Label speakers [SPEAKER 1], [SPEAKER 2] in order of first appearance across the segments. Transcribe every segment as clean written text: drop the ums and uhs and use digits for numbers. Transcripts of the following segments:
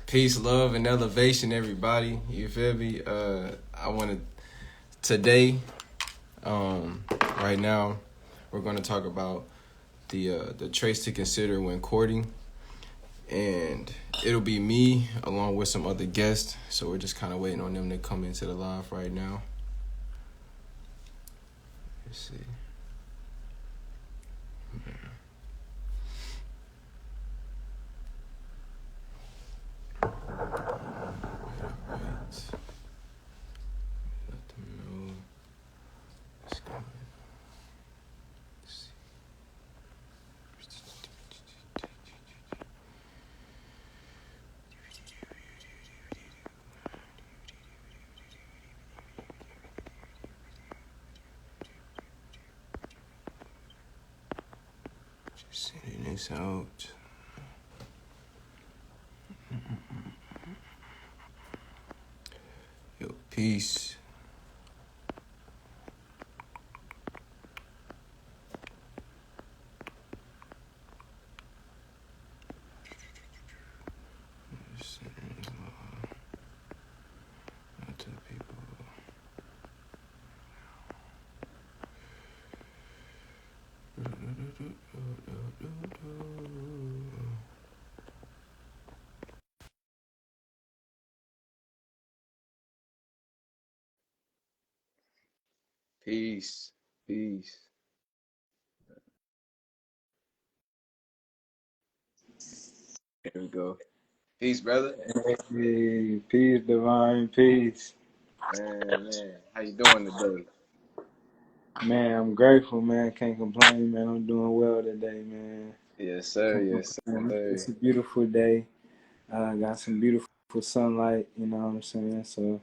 [SPEAKER 1] Peace, love, and elevation, everybody. You feel me? I want to today, right now, we're going to talk about the traits to consider when courting, and it'll be me along with some other guests. So we're just kind of waiting on them to come into the live right now. Let's see. Let them know. Let's go. Let's see. Just sending this out. Yo, peace. Just sending this out to the people. Peace. Peace. There we go. Peace, brother.
[SPEAKER 2] Hey, peace, divine peace.
[SPEAKER 1] Man. How you doing today?
[SPEAKER 2] Man, I'm grateful, man. Can't complain, man. I'm doing well today, man.
[SPEAKER 1] Yes, sir.
[SPEAKER 2] Can't
[SPEAKER 1] Yes,
[SPEAKER 2] complain.
[SPEAKER 1] sir.
[SPEAKER 2] It's a beautiful day. Got some beautiful sunlight, you know what I'm saying? So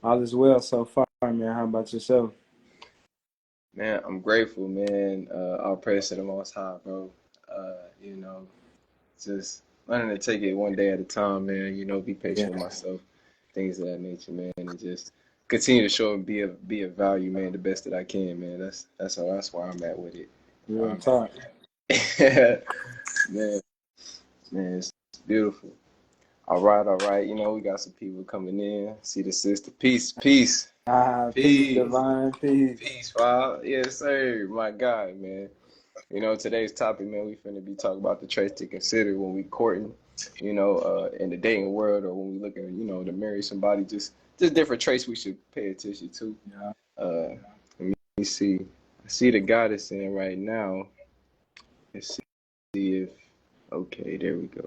[SPEAKER 2] all is well so far, man. How about yourself?
[SPEAKER 1] Man, I'm grateful, man. All praise to the Most High, bro. You know, just learning to take it one day at a time, man. You know, be
[SPEAKER 2] Yeah,
[SPEAKER 1] patient with myself, things of that nature, man, and just continue to show and be of value, man, the best that I can, man. That's where I'm at with it. Where
[SPEAKER 2] real
[SPEAKER 1] I'm at
[SPEAKER 2] talk.
[SPEAKER 1] with it. Man, man, it's beautiful. All right, all right. You know, we got some people coming in. See the sister. Peace, peace,
[SPEAKER 2] Peace,
[SPEAKER 1] peace,
[SPEAKER 2] divine peace.
[SPEAKER 1] peace, Bob. Yes, sir. My God, man. You know, today's topic, man, we finna be talking about the traits to consider when we courting, in the dating world, or when we looking, to marry somebody. Just different traits we should pay attention to.
[SPEAKER 2] Yeah.
[SPEAKER 1] Uh, let me see. I see the goddess in right now. Let's see if. Okay, there we go.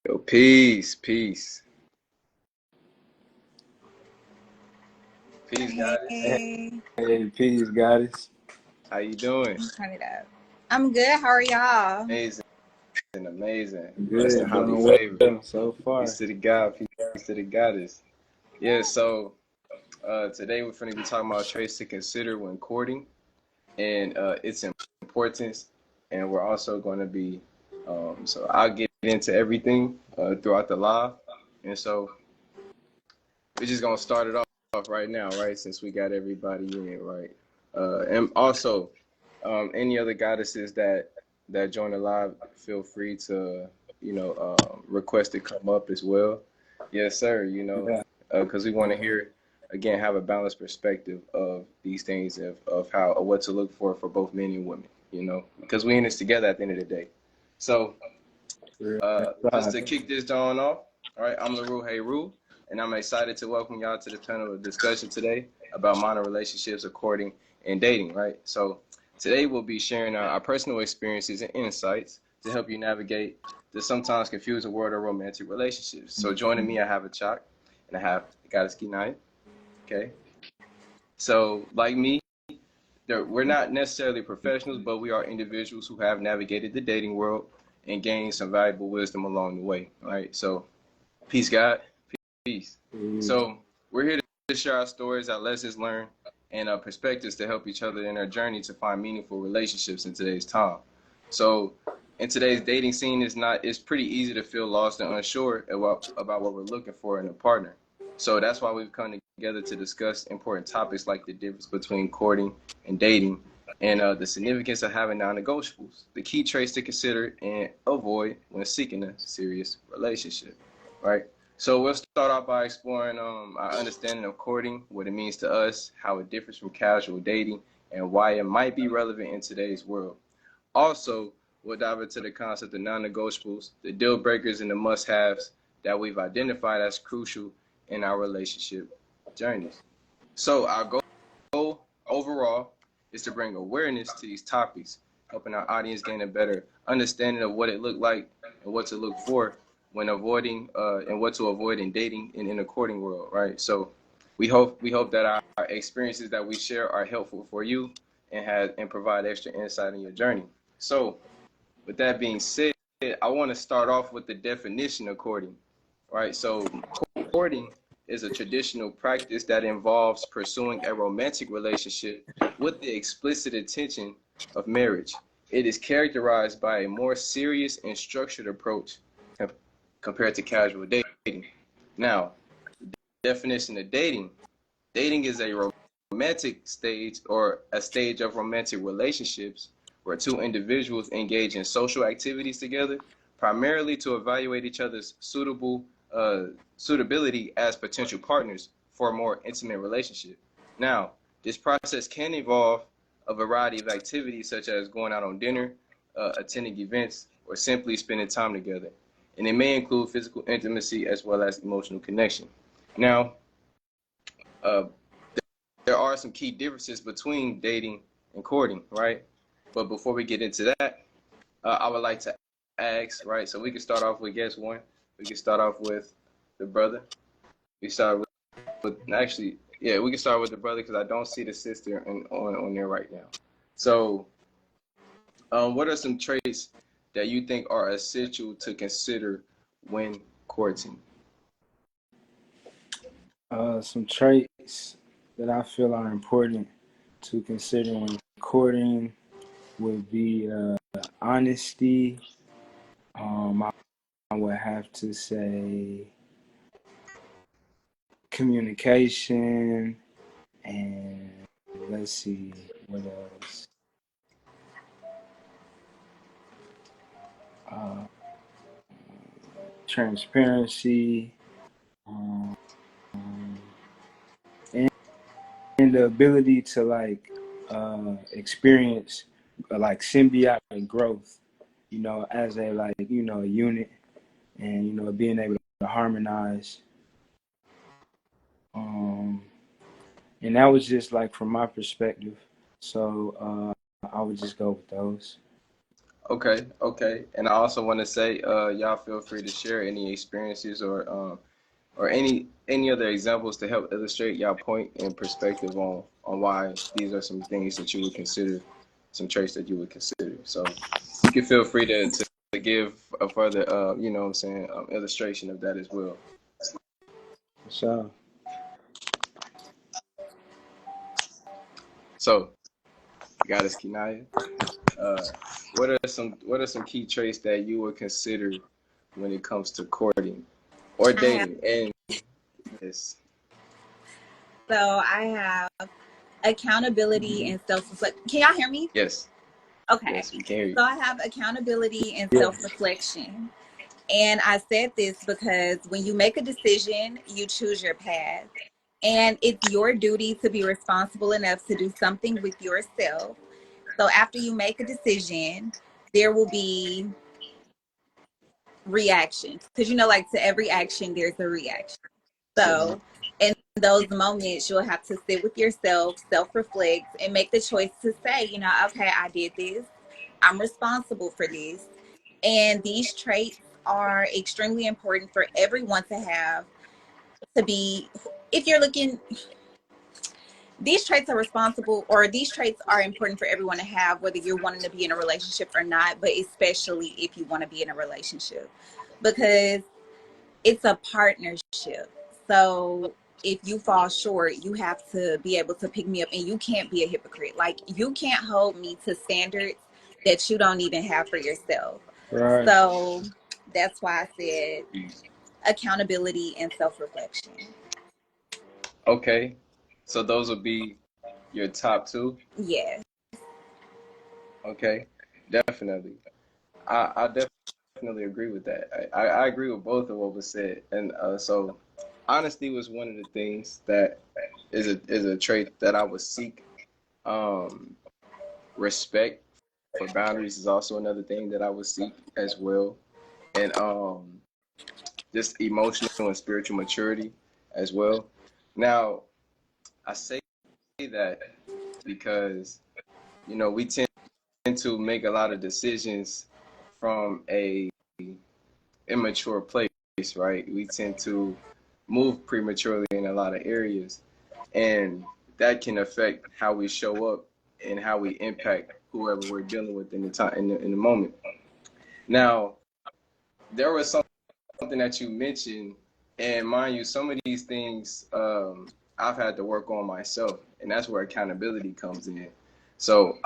[SPEAKER 1] Yo, peace, peace, peace, goddess.
[SPEAKER 3] Hey,
[SPEAKER 2] Hey, peace, goddess.
[SPEAKER 1] How you doing?
[SPEAKER 3] turn it up. I'm good. How are y'all?
[SPEAKER 1] Amazing, amazing. Blessed and
[SPEAKER 2] Good,
[SPEAKER 1] highly
[SPEAKER 2] doing
[SPEAKER 1] favored.
[SPEAKER 2] well so far.
[SPEAKER 1] Peace to the God, peace to the goddess. Yeah, so today we're going to be talking about traits to consider when courting and its importance. And we're also going to be, so I'll get into everything throughout the live. And so we're just going to start it off right now, right? Since we got everybody in, right? And also, any other goddesses that join the live, feel free to, request to come up as well. Yes, sir.
[SPEAKER 2] Yeah,
[SPEAKER 1] Because we want to hear, again, have a balanced perspective of these things of how or what to look for both men and women. Because we in this together at the end of the day. So
[SPEAKER 2] real
[SPEAKER 1] just
[SPEAKER 2] talk.
[SPEAKER 1] to kick this on off, all right, I'm LaRue Hayru, and I'm excited to welcome y'all to the panel of discussion today about minor relationships, courting, and dating, right? So today we'll be sharing our personal experiences and insights to help you navigate the sometimes confusing world of romantic relationships. So joining me, I have Achak, and I have the goddess Keinya, okay? So like me, we're not necessarily professionals, but we are individuals who have navigated the dating world and gained some valuable wisdom along the way, all right? So peace, God. Peace.
[SPEAKER 2] Peace.
[SPEAKER 1] So we're here to share our stories, our lessons learned, and our perspectives to help each other in our journey to find meaningful relationships in today's time. So in today's dating scene, it's pretty easy to feel lost and unsure about what we're looking for in a partner. So that's why we've come together to discuss important topics like the difference between courting and dating, and the significance of having non-negotiables, the key traits to consider and avoid when seeking a serious relationship, right? So we'll start off by exploring our understanding of courting, what it means to us, how it differs from casual dating, and why it might be relevant in today's world. Also, we'll dive into the concept of non-negotiables, the deal breakers and the must-haves that we've identified as crucial in our relationship journeys. So our goal overall is to bring awareness to these topics, helping our audience gain a better understanding of what it looked like and what to look for when avoiding and what to avoid in dating and in the courting world, right? So we hope that our experiences that we share are helpful for you and provide extra insight in your journey. So with that being said, I want to start off with the definition of courting, right? So courting is a traditional practice that involves pursuing a romantic relationship with the explicit intention of marriage. It is characterized by a more serious and structured approach compared to casual dating. Now, the definition of dating is a romantic stage or a stage of romantic relationships where two individuals engage in social activities together, primarily to evaluate each other's suitability as potential partners for a more intimate relationship. Now, this process can involve a variety of activities such as going out on dinner, attending events, or simply spending time together. And it may include physical intimacy as well as emotional connection. Now, uh, there are some key differences between dating and courting, right? But before we get into that, I would like to ask, right? So we can start off with guess one. We can start off with the brother. We start with actually, yeah, we can start with the brother because I don't see the sister on there right now. So, what are some traits that you think are essential to consider when courting?
[SPEAKER 2] Some traits that I feel are important to consider when courting would be honesty. I would have to say communication, and let's see what else. Uh, Transparency, um, and, and the ability to like experience like symbiotic growth, as a like a unit, and being able to harmonize. Um, and that was just like from my perspective. So I would just go with those.
[SPEAKER 1] Okay, okay. And I also want to say, y'all feel free to share any experiences or any other examples to help illustrate your point and perspective on why these are some things that you would consider, some traits that you would consider. So you can feel free to give a further, what I'm saying, illustration of that as well.
[SPEAKER 2] So
[SPEAKER 1] So you got us, Keinya. Uh, what are some key traits that you would consider when it comes to courting or
[SPEAKER 3] I have
[SPEAKER 1] dating? And yes,
[SPEAKER 3] I have accountability and self-reflection. Can y'all hear me?
[SPEAKER 1] yes,
[SPEAKER 3] Okay.
[SPEAKER 1] yes, we can hear you.
[SPEAKER 3] So I have accountability and
[SPEAKER 2] yeah,
[SPEAKER 3] self-reflection. And I said this because when you make a decision, you choose your path. And it's your duty to be responsible enough to do something with yourself. So after you make a decision, there will be reactions. Because like to every action, there's a reaction.
[SPEAKER 1] Yes.
[SPEAKER 3] So in those moments, you'll have to sit with yourself, self-reflect, and make the choice to say, okay, I did this. I'm responsible for this. And these traits are extremely important for everyone to have to be, if you're looking, these traits are responsible, or these traits are important for everyone to have, whether you're wanting to be in a relationship or not, but especially if you want to be in a relationship, because it's a partnership. So if you fall short, you have to be able to pick me up, and you can't be a hypocrite. Like, you can't hold me to standards that you don't even have for yourself.
[SPEAKER 2] right.
[SPEAKER 3] So that's why I said accountability and self-reflection.
[SPEAKER 1] Okay, so those would be your top two.
[SPEAKER 3] Yeah.
[SPEAKER 1] Okay, definitely. I definitely agree with that. I agree with both of what was said, and so honesty was one of the things that is a trait that I would seek. Um, Respect for boundaries is also another thing that I would seek as well, and just emotional and spiritual maturity as well. Now, I say that because we tend to make a lot of decisions from a immature place, right? We tend to move prematurely in a lot of areas, and that can affect how we show up and how we impact whoever we're dealing with in the time in the moment. Now, there was something that you mentioned, and mind you, some of these things I've had to work on myself, and that's where accountability comes in. So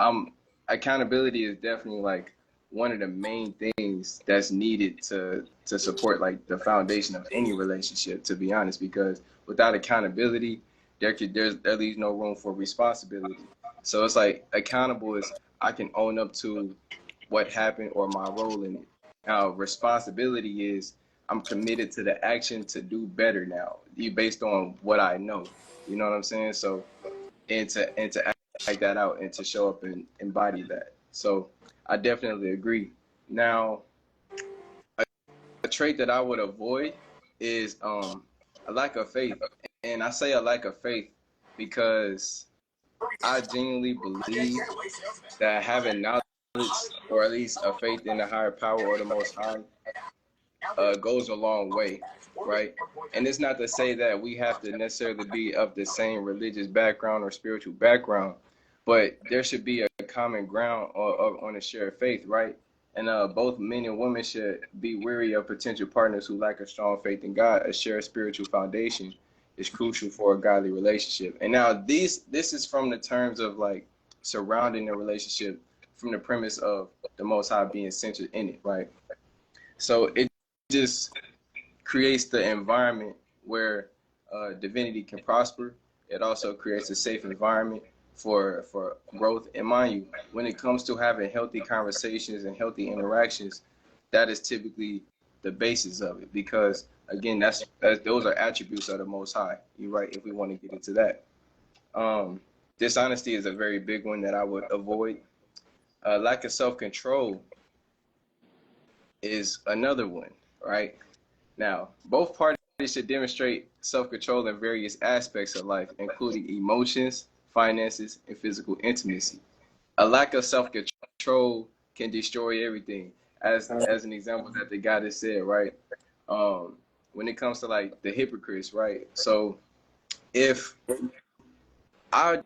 [SPEAKER 1] accountability is definitely like one of the main things that's needed to support like the foundation of any relationship, to be honest, because without accountability, there leaves no room for responsibility. So it's like accountable is I can own up to what happened or my role in it. Now responsibility is I'm committed to the action to do better now, based on what I know. You know what I'm saying? So and to act that out and to show up and embody that. So I definitely agree. Now, a trait that I would avoid is a lack of faith, and I say a lack of faith because I genuinely believe that having knowledge or at least a faith in the higher power or the Most High goes a long way, right? And it's not to say that we have to necessarily be of the same religious background or spiritual background, but there should be a common ground on a shared faith, right? And both men and women should be wary of potential partners who lack a strong faith in God. A shared spiritual foundation is crucial for a godly relationship. And now this is from the terms of like surrounding the relationship from the premise of the Most High being centered in it, right? So it just creates the environment where divinity can prosper. It also creates a safe environment for growth. And mind you, when it comes to having healthy conversations and healthy interactions, that is typically the basis of it. Because again, that's those are attributes of the Most High. You're right. If we want to get into that, dishonesty is a very big one that I would avoid. Lack of self-control is another one, right? Now, both parties should demonstrate self-control in various aspects of life, including emotions, finances, and physical intimacy. A lack of self-control can destroy everything. As an example that the guy just said, right? When it comes to like the hypocrites, right? So if I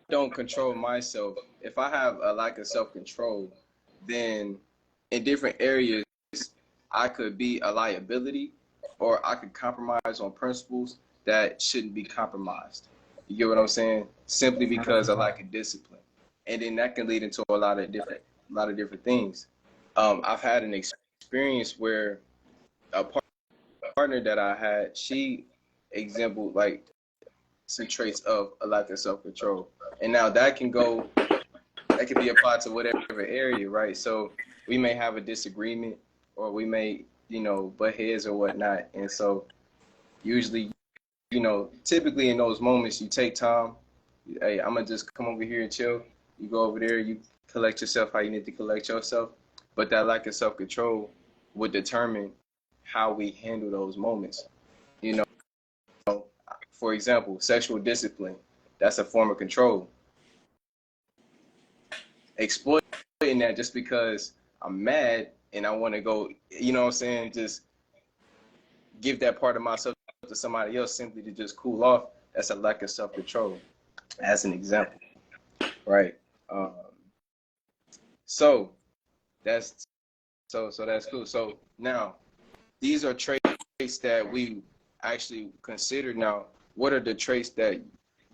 [SPEAKER 1] don't control myself, if I have a lack of self-control, then in different areas I could be a liability or I could compromise on principles that shouldn't be compromised. You get what I'm saying? Simply because of lack of discipline. And then that can lead into a lot of different things. I've had an experience where a partner that I had, she exampled like some traits of a lack of self-control. And now that can be applied to whatever area, right? So we may have a disagreement or we may, butt heads or whatnot. And so usually, typically in those moments, you take time. Hey, I'm going to just come over here and chill. You go over there, you collect yourself how you need to collect yourself. But that lack of self-control would determine how we handle those moments. You know, for example, sexual discipline, that's a form of control. Exploiting that just because I'm mad and I want to go, you know what I'm saying, just give that part of myself to somebody else simply to just cool off, that's a lack of self-control, as an example, right? Um, so that's so that's cool. So now these are traits that we actually consider. Now, what are the traits that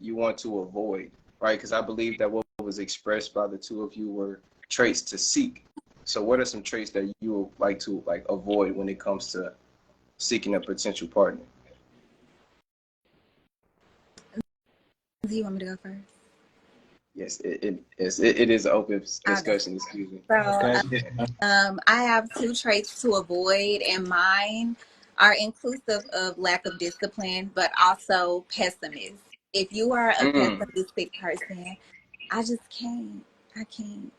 [SPEAKER 1] you want to avoid, right? Because I believe that what was expressed by the two of you were traits to seek. So what are some traits that you would like to avoid when it comes to seeking a potential partner?
[SPEAKER 3] Do you want me to go first?
[SPEAKER 1] Yes, it is an open
[SPEAKER 3] Okay.
[SPEAKER 1] discussion. Excuse me.
[SPEAKER 3] So
[SPEAKER 2] Okay.
[SPEAKER 3] I have two traits to avoid, and mine are inclusive of lack of discipline, but also pessimist. If you are a
[SPEAKER 1] Mm,
[SPEAKER 3] pessimistic person, I just can't. I can't.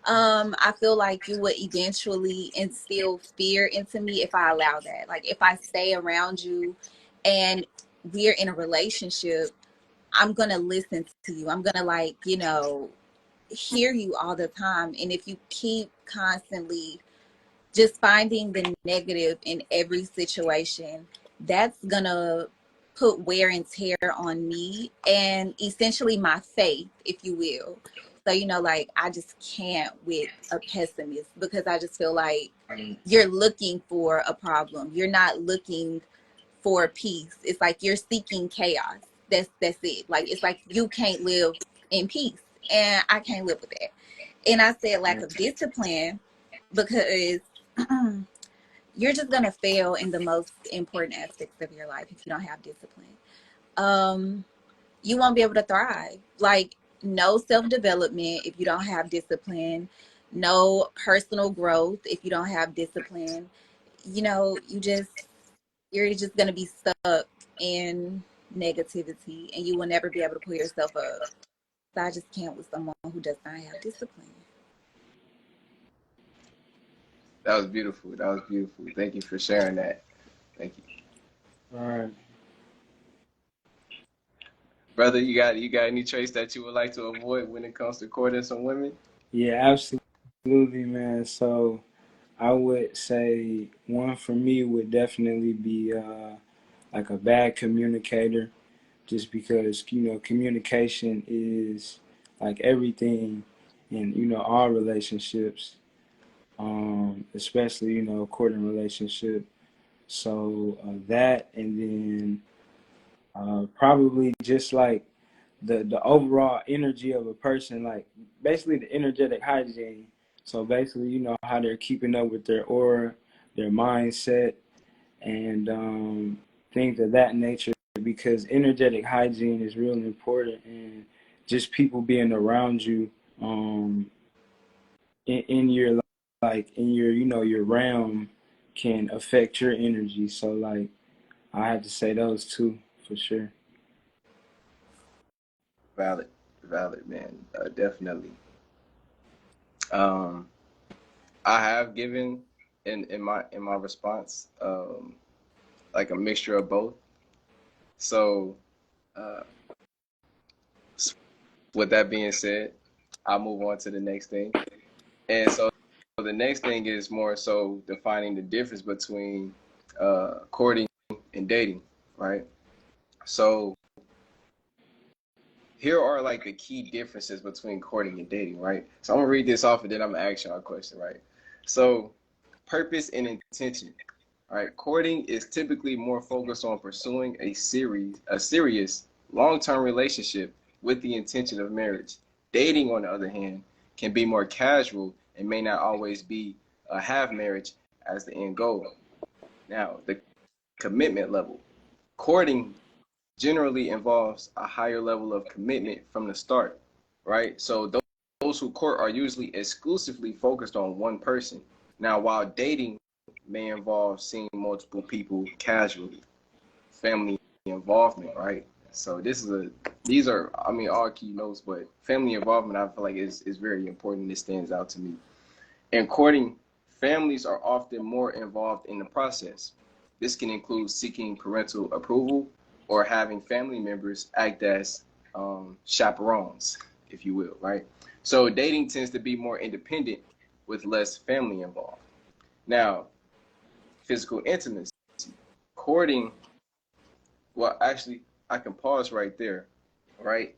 [SPEAKER 3] I feel like you would eventually instill fear into me if I allow that. Like if I stay around you and we're in a relationship, I'm gonna listen to you. I'm gonna like, hear you all the time. And if you keep constantly just finding the negative in every situation, that's gonna put wear and tear on me and essentially my faith, if you will. So, like I just can't with a pessimist because I just feel like you're looking for a problem. You're not looking for peace. It's like you're seeking chaos. That's it. Like it's like you can't live in peace. And I can't live with that. And I said lack of discipline because you're just gonna fail in the most important aspects of your life if you don't have discipline. Um, you won't be able to thrive. Like no self-development if you don't have discipline, no personal growth if you don't have discipline. You're just gonna be stuck in negativity and you will never be able to pull yourself up. So I just can't with someone who does not have discipline.
[SPEAKER 1] that was beautiful. That was beautiful. Thank you for sharing that. Thank you,
[SPEAKER 2] All right.
[SPEAKER 1] brother. You got any traits that you would like to avoid when it comes to courting some women?
[SPEAKER 2] Yeah, absolutely, man. So I would say one for me would definitely be like a bad communicator, just because communication is like everything in all relationships, especially a courting relationship. So that, and then probably just like the overall energy of a person, like basically the energetic hygiene. So basically, how they're keeping up with their aura, their mindset, and things of that nature. Because energetic hygiene is really important, and just people being around you in your in your your realm can affect your energy. So like I have to say those two for sure.
[SPEAKER 1] Valid, valid, man. Definitely. Um, I have given in my response like a mixture of both. So uh, with that being said, I'll move on to the next thing. And so the next thing is more so defining the difference between courting and dating, right? So here are like the key differences between courting and dating, right? So I'm gonna read this off and then I'm gonna ask y'all a question, right? So purpose and intention, right? Courting is typically more focused on pursuing a serious, long-term relationship with the intention of marriage. Dating, on the other hand, can be more casual and may not always be have marriage as the end goal. Now, the commitment level. Courting generally involves a higher level of commitment from the start, right? So those who court are usually exclusively focused on one person. Now, while dating may involve seeing multiple people casually, family involvement, right? So these are I mean all key notes, but family involvement I feel like is very important. This stands out to me. In courting, families are often more involved in the process. This can include seeking parental approval or having family members act as chaperones, if you will, right? So dating tends to be more independent with less family involved. Now, physical intimacy. Courting, well, actually, I can pause right there, right?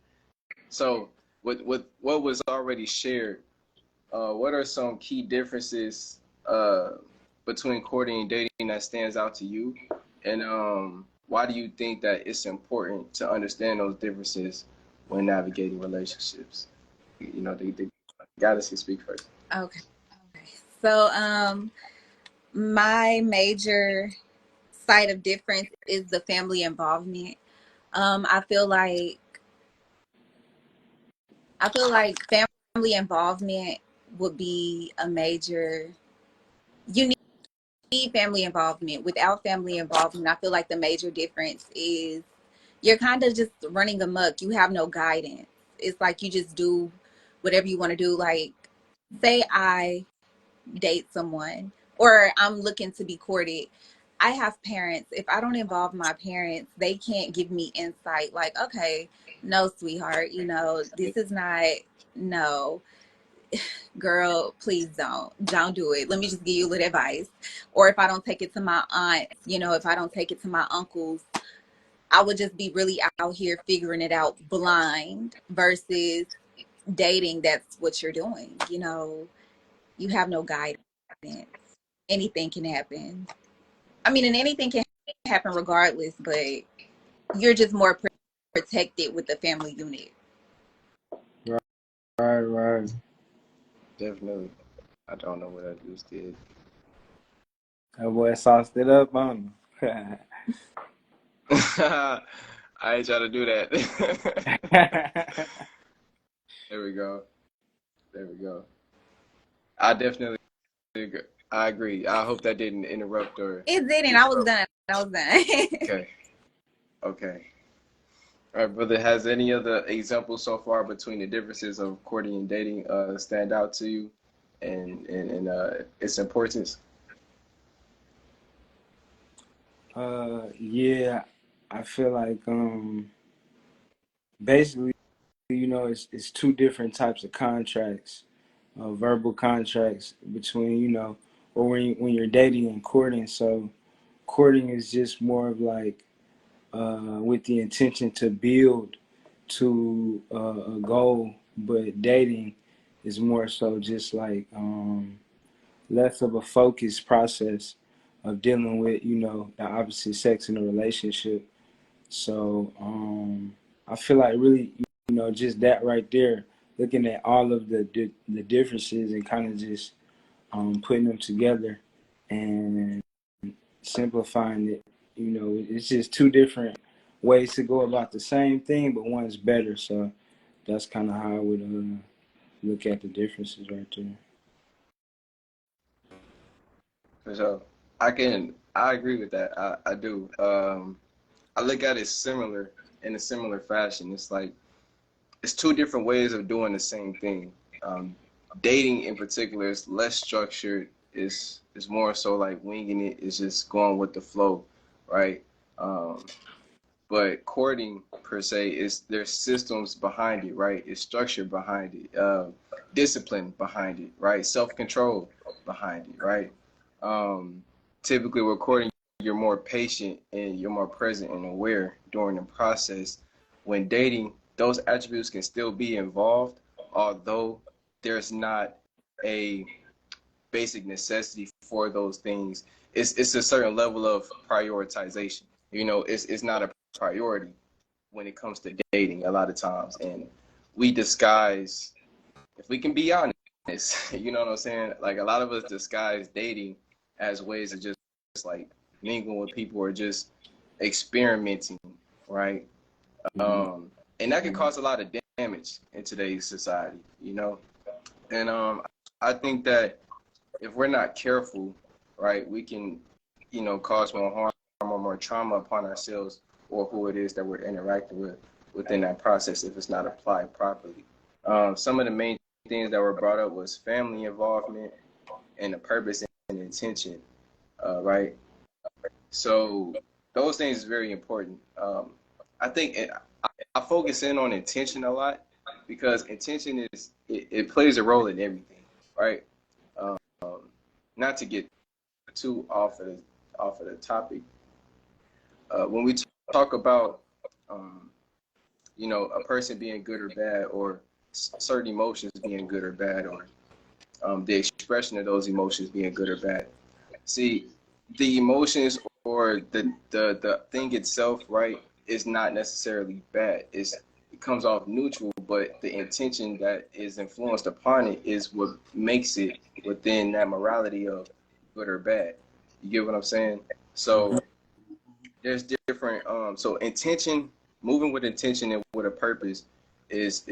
[SPEAKER 1] So, what was already shared, what are some key differences between courting and dating that stands out to you? And why do you think that it's important to understand those differences when navigating relationships? The goddess can speak first.
[SPEAKER 3] Okay. So my major site of difference is the family involvement. I feel like I feel like family involvement would be a major. You need family involvement. Without family involvement, I feel like the major difference is you're kind of just running amok. You have no guidance. It's like you just do whatever you want to do. Like, say I date someone or I'm looking to be courted. I have parents. If I don't involve my parents, they can't give me insight like, okay, no, sweetheart, this is not, no, girl, please don't do it. Let me just give you a little advice. Or if I don't take it to my aunts, if I don't take it to my uncles, I would just be really out here figuring it out blind versus dating. That's what you're doing. You have no guidance. Anything can happen. I mean, and anything can happen regardless, but you're just more protected with the family unit.
[SPEAKER 2] Right.
[SPEAKER 1] Definitely. I don't know what I just did.
[SPEAKER 2] That boy sauced it up on him.
[SPEAKER 1] I ain't trying to do that. There we go. There we go. I definitely agree. I agree. I hope that didn't interrupt or
[SPEAKER 3] It didn't. I was
[SPEAKER 1] disrupt.
[SPEAKER 3] done. I was done.
[SPEAKER 1] Okay. Okay. All right, brother. Has any other examples so far between the differences of courting and dating stand out to you and its importance?
[SPEAKER 2] Yeah, I feel like basically, it's two different types of contracts, verbal contracts between, or when you're dating and courting. So courting is just more of like with the intention to build to a goal, but dating is more so just like less of a focused process of dealing with, the opposite sex in a relationship. So I feel like really, just that right there, looking at all of the differences and kind of just putting them together and simplifying it. It's just two different ways to go about the same thing, but one's better. So that's kind of how I would look at the differences right there.
[SPEAKER 1] For sure. I agree with that. I do. I look at it similar in a similar fashion. It's like it's two different ways of doing the same thing. Um, Dating in particular is less structured. Is more so like winging it. It's just going with the flow, right? Um, but courting per se is there's systems behind it, right? It's structure behind it, discipline behind it, right? Self control behind it, right? Um, Typically, with courting, you're more patient and you're more present and aware during the process. When dating, those attributes can still be involved, although there's not a basic necessity for those things. It's a certain level of prioritization. It's not a priority when it comes to dating a lot of times, and we disguise, if we can be honest, you know what I'm saying? Like a lot of us disguise dating as ways of just like mingling with people or just experimenting, right?
[SPEAKER 2] Mhm.
[SPEAKER 1] Um, and that can cause a lot of damage in today's society. And I think that if we're not careful, right, we can, cause more harm or more trauma upon ourselves or who it is that we're interacting with within that process if it's not applied properly. Some of the main things that were brought up was family involvement and the purpose and intention, right? So those things is very important. I think I focus in on intention a lot because intention it plays a role in everything, right? Um, Not to get too off of the topic. When we talk about a person being good or bad, or certain emotions being good or bad, or the expression of those emotions being good or bad. See, the emotions or the thing itself, right, is not necessarily bad. It comes off neutral, but the intention that is influenced upon it is what makes it within that morality of good or bad. You get what I'm saying?
[SPEAKER 2] Mhm.
[SPEAKER 1] So there's different so intention, moving with intention and with a purpose is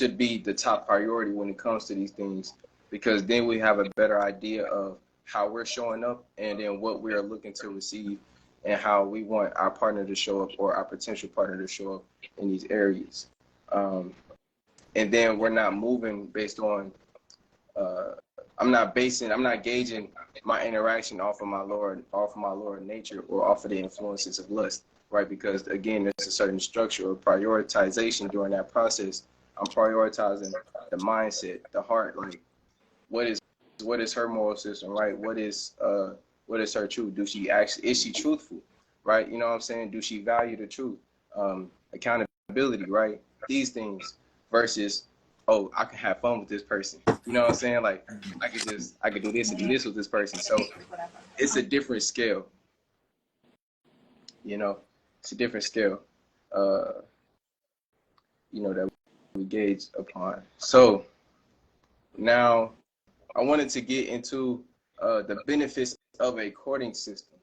[SPEAKER 1] should be the top priority when it comes to these things, because then we have a better idea of how we're showing up and then what we are looking to receive and how we want our partner to show up or our potential partner to show up in these areas. And then we're not moving based on, I'm not gauging my interaction off of my lower nature or off of the influences of lust, right? Because again, there's a certain structure or prioritization during that process. I'm prioritizing the mindset, the heart, like what is her moral system, right? What is her truth? Is she truthful, right? You know what I'm saying? Do she value the truth? Accountability, right? These things versus, oh, I can have fun with this person. You know what I'm saying? Like I could do this and do this with this person. So it's a different scale. You know, it's a different scale. That we gauge upon. So now I wanted to get into the benefits of a courting system,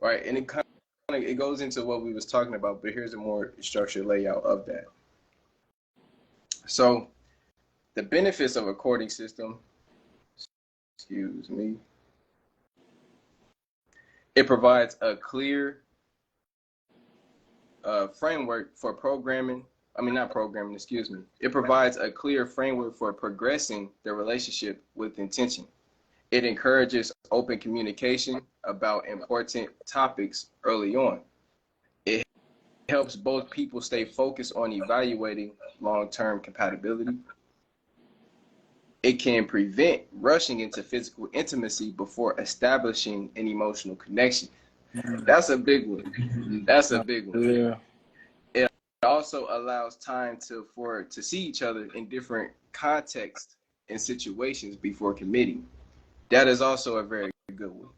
[SPEAKER 1] right? And it goes into what we was talking about, but here's a more structured layout of that. So the benefits of a courting system, excuse me, it provides a clear framework for It provides a clear framework for progressing the relationship with intention. It encourages open communication about important topics early on. It helps both people stay focused on evaluating long-term compatibility. It can prevent rushing into physical intimacy before establishing an emotional connection. That's a big one.
[SPEAKER 2] Yeah.
[SPEAKER 1] It also allows time to see each other in different contexts and situations before committing. That is also a very good one.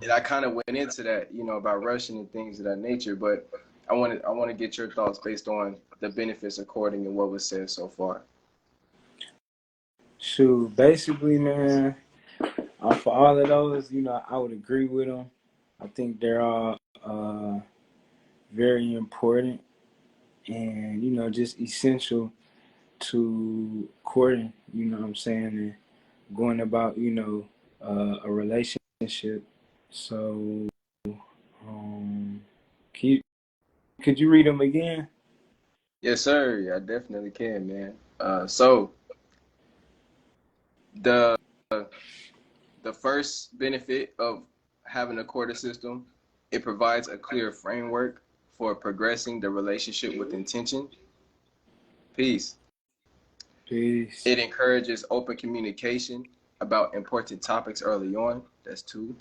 [SPEAKER 1] And I kind of went into that, about rushing and things of that nature, but I want to get your thoughts based on the benefits of courting and what was said so far.
[SPEAKER 2] Shoot, basically, man, for all of those, I would agree with them. I think they're all very important and, just essential to courting, you know what I'm saying, and going about, a relationship. So, could you read them again?
[SPEAKER 1] Yes, sir. Yeah, I definitely can, man. So the first benefit of having a courting system, it provides a clear framework for progressing the relationship with intention. Peace. It encourages open communication about important topics early on. That's 2.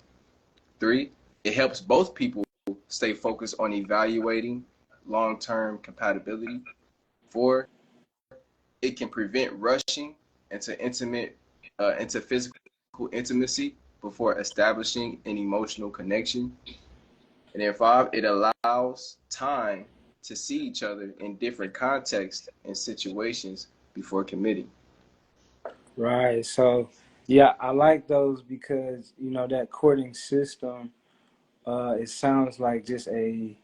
[SPEAKER 1] 3, it helps both people stay focused on evaluating long-term compatibility. 4, it can prevent rushing into physical intimacy before establishing an emotional connection. And then 5, it allows time to see each other in different contexts and situations before committing.
[SPEAKER 2] Right. So, yeah, I like those because, that courting system, it sounds like just an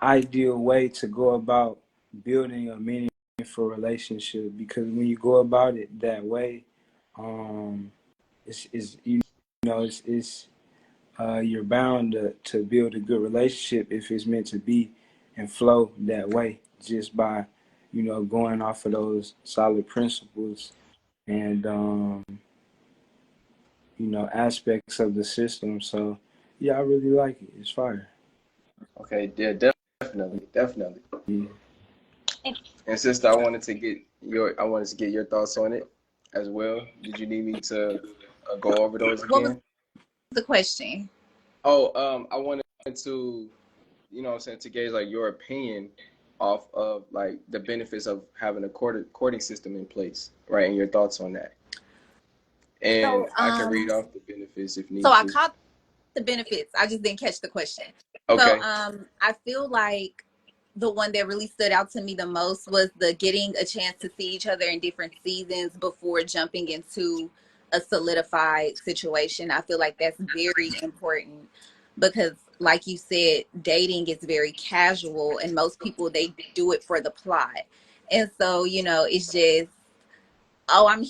[SPEAKER 2] ideal way to go about building a meaningful relationship, because when you go about it that way, it's you're bound to build a good relationship if it's meant to be and flow that way, just by, going off of those solid principles and aspects of the system. So yeah, I really like it. It's fire.
[SPEAKER 1] Okay, yeah, definitely.
[SPEAKER 2] Yeah.
[SPEAKER 1] And sister, I wanted to get your thoughts on it as well. Did you need me to go over those again?
[SPEAKER 3] What was the question?
[SPEAKER 1] Oh, I wanted to, to gauge like your opinion off of like the benefits of having a courting system in place, right? And your thoughts on that. And so, I can read off the benefits if needed.
[SPEAKER 3] So I caught the benefits. I just didn't catch the question.
[SPEAKER 1] Okay.
[SPEAKER 3] So I feel like the one that really stood out to me the most was the getting a chance to see each other in different seasons before jumping into a solidified situation. I feel like that's very important because, like you said, dating is very casual and most people, they do it for the plot. And so, it's just, oh, I'm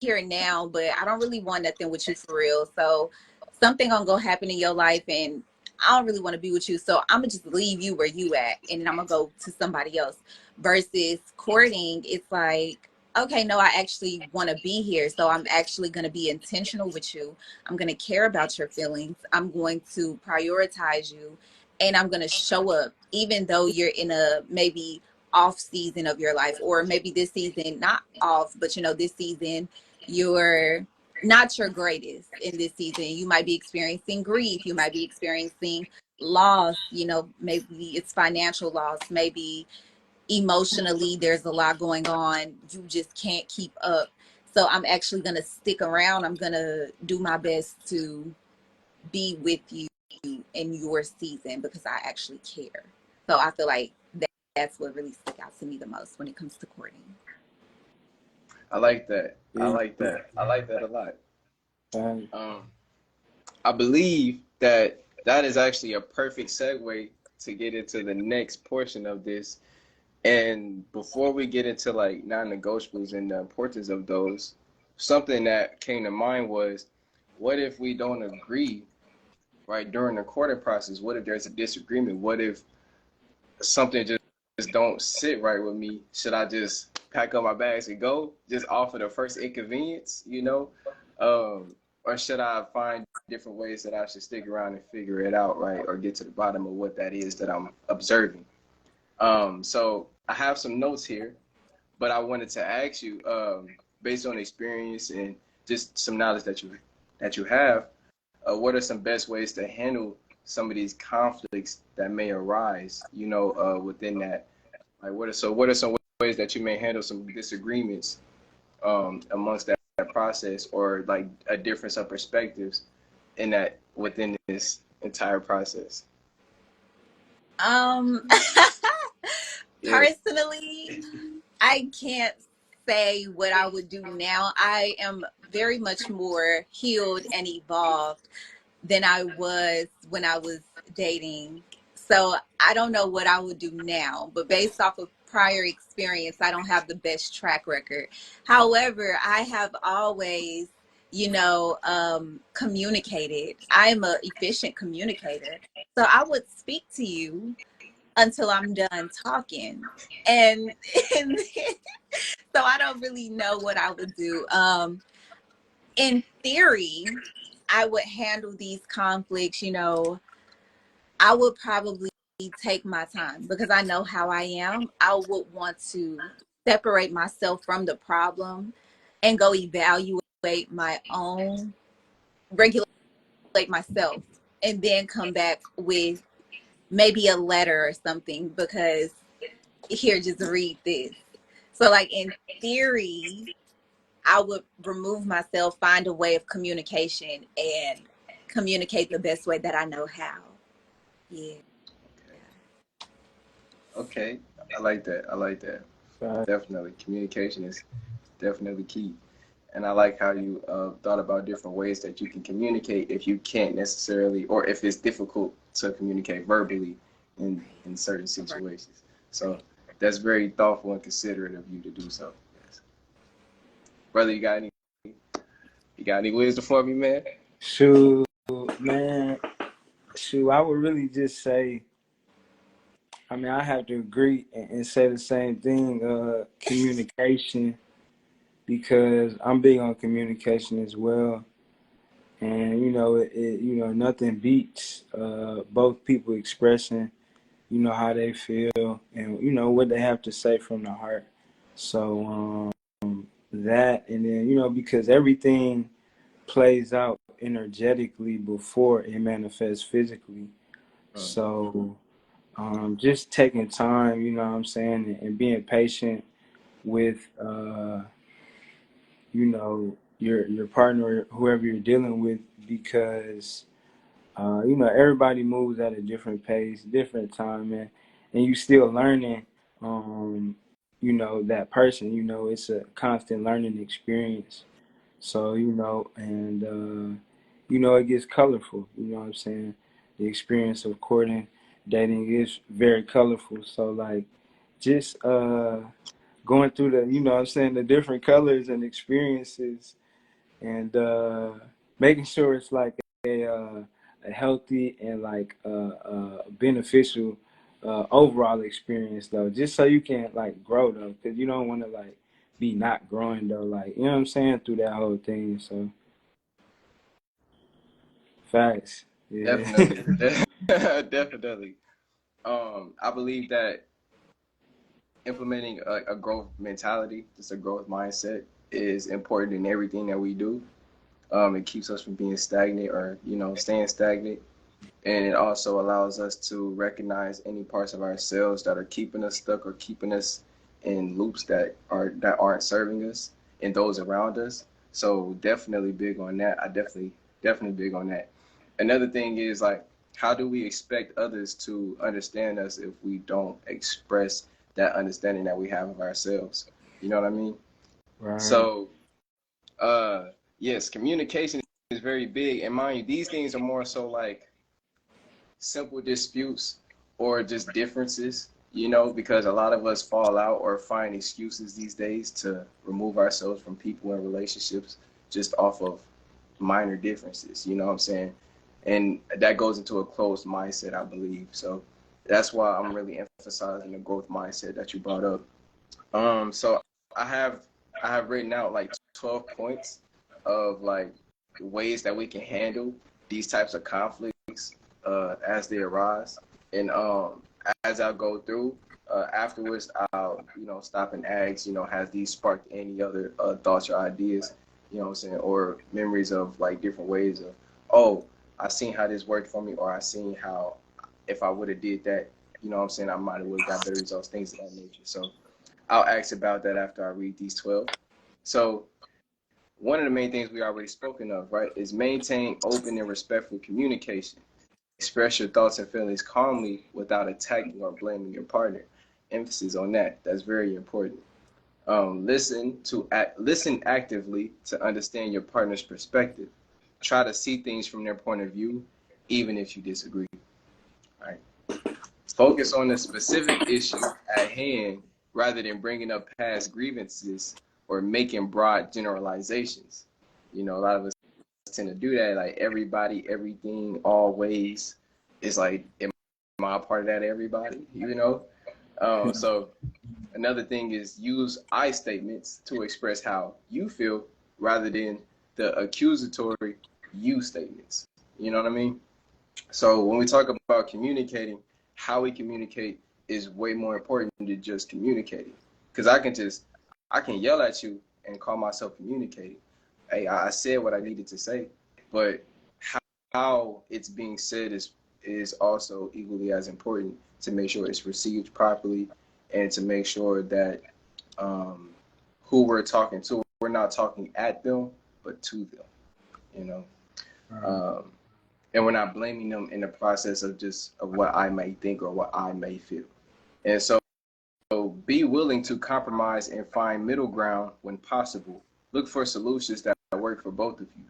[SPEAKER 3] here now, but I don't really want nothing with you for real. So something gonna go happen in your life, and I don't really want to be with you. So I'm gonna just leave you where you at, and then I'm gonna go to somebody else. Versus courting, it's like, okay, no, I actually want to be here. So I'm actually gonna be intentional with you. I'm gonna care about your feelings. I'm going to prioritize you, and I'm gonna show up, even though you're in a maybe off season of your life, or maybe this season not off, but this season you're not your greatest in this season. You might be experiencing grief. You might be experiencing loss. Maybe it's financial loss. Maybe emotionally, there's a lot going on. You just can't keep up. So I'm actually going to stick around. I'm going to do my best to be with you in your season because I actually care. So I feel like that's what really stuck out to me the most when it comes to courting.
[SPEAKER 1] I like that. I
[SPEAKER 2] Yeah.
[SPEAKER 1] like that. I like that a lot.
[SPEAKER 2] Right.
[SPEAKER 1] I believe that that is actually a perfect segue to get into the next portion of this. And before we get into like non-negotiables and the importance of those, something that came to mind was, what if we don't agree, right, during the courting process? What if there's a disagreement? What if something just don't sit right with me? Should I just pack up my bags and go, just offer the first inconvenience? Or should I find different ways that I should stick around and figure it out, right, or get to the bottom of what that is that I'm observing? So I have some notes here, but I wanted to ask you, based on experience and just some knowledge that you have, what are some best ways to handle some of these conflicts that may arise, within that? Like, what are some ways that you may handle some disagreements, amongst that process, or like a difference of perspectives in that within this entire process?
[SPEAKER 3] Um,
[SPEAKER 1] Yeah.
[SPEAKER 3] Personally, I can't say what I would do now. I am very much more healed and evolved than I was when I was dating. So I don't know what I would do now, but based off of prior experience, I don't have the best track record. However, I have always, communicated. I'm an efficient communicator. So I would speak to you until I'm done talking. And, and so I don't really know what I would do. In theory, I would handle these conflicts, I would probably take my time because I know how I am. I would want to separate myself from the problem and go evaluate my own, regulate myself, and then come back with maybe a letter or something because here, just read this. So, like in theory, I would remove myself, find a way of communication, and communicate the best way that I know how. Yeah.
[SPEAKER 1] Okay. I like that. I like that.
[SPEAKER 2] Right.
[SPEAKER 1] Definitely. Communication is definitely key. And I like how you thought about different ways that you can communicate if you can't necessarily, or if it's difficult to communicate verbally in certain situations. So that's very thoughtful and considerate of you to do so. Yes. Brother, you got any wisdom for me, man?
[SPEAKER 2] Shoot, man. Shoot, I would really just say, I mean, I have to agree and say the same thing, communication, because I'm big on communication as well. And, nothing beats both people expressing, how they feel and, what they have to say from the heart. So, that, and then, because everything plays out energetically before it manifests physically.
[SPEAKER 1] Mm.
[SPEAKER 2] So, just taking time, you know what I'm saying, and being patient with, your partner, whoever you're dealing with, because, everybody moves at a different pace, different time, man, and you still learning, that person, it's a constant learning experience. So, and, it gets colorful, you know what I'm saying? The experience of courting, dating is very colorful. So, like, just going through the, you know what I'm saying, the different colors and experiences, and making sure it's like a healthy and like beneficial overall experience though, just so you can like grow though, because you don't want to like be not growing though, like, you know what I'm saying, through that whole thing. So facts, yeah.
[SPEAKER 1] Definitely. Definitely. I believe that implementing a growth mentality, just a growth mindset, is important in everything that we do. It keeps us from being stagnant or, staying stagnant. And it also allows us to recognize any parts of ourselves that are keeping us stuck or keeping us in loops that aren't serving us and those around us. So definitely big on that. Definitely big on that. Another thing is like, how do we expect others to understand us if we don't express that understanding that we have of ourselves? You know what I mean?
[SPEAKER 2] Right.
[SPEAKER 1] So yes, communication is very big. And mind you, these things are more so like simple disputes or just differences, because a lot of us fall out or find excuses these days to remove ourselves from people and relationships just off of minor differences, you know what I'm saying? And that goes into a closed mindset, I believe. So that's why I'm really emphasizing the growth mindset that you brought up. So I have I have written out like 12 points of like ways that we can handle these types of conflicts as they arise. And as I go through, afterwards, I'll stop and ask, has these sparked any other thoughts or ideas, you know what I'm saying, or memories of like different ways of, oh, I seen how this worked for me, or I seen how if I would have did that, you know what I'm saying, I might have would have got better results, things of that nature. So I'll ask about that after I read these 12. So one of the main things we already spoken of, right, is maintain open and respectful communication. Express your thoughts and feelings calmly without attacking or blaming your partner. Emphasis on that. That's very important. Listen actively to understand your partner's perspective. Try to see things from their point of view, even if you disagree. All right. Focus on the specific issue at hand rather than bringing up past grievances or making broad generalizations. A lot of us tend to do that. Like everybody, everything, always. It's like, am I a part of that everybody? So another thing is use I statements to express how you feel rather than the accusatory you statements. You know what I mean? So when we talk about communicating, how we communicate is way more important than just communicating. Because I can yell at you and call myself communicating. Hey, I said what I needed to say, but how it's being said is also equally as important to make sure it's received properly and to make sure that who we're talking to, we're not talking at them, but to them, you know. Um, and we're not blaming them in the process of what I may think or what I may feel. And so be willing to compromise and find middle ground when possible. Look for solutions that work for both of you.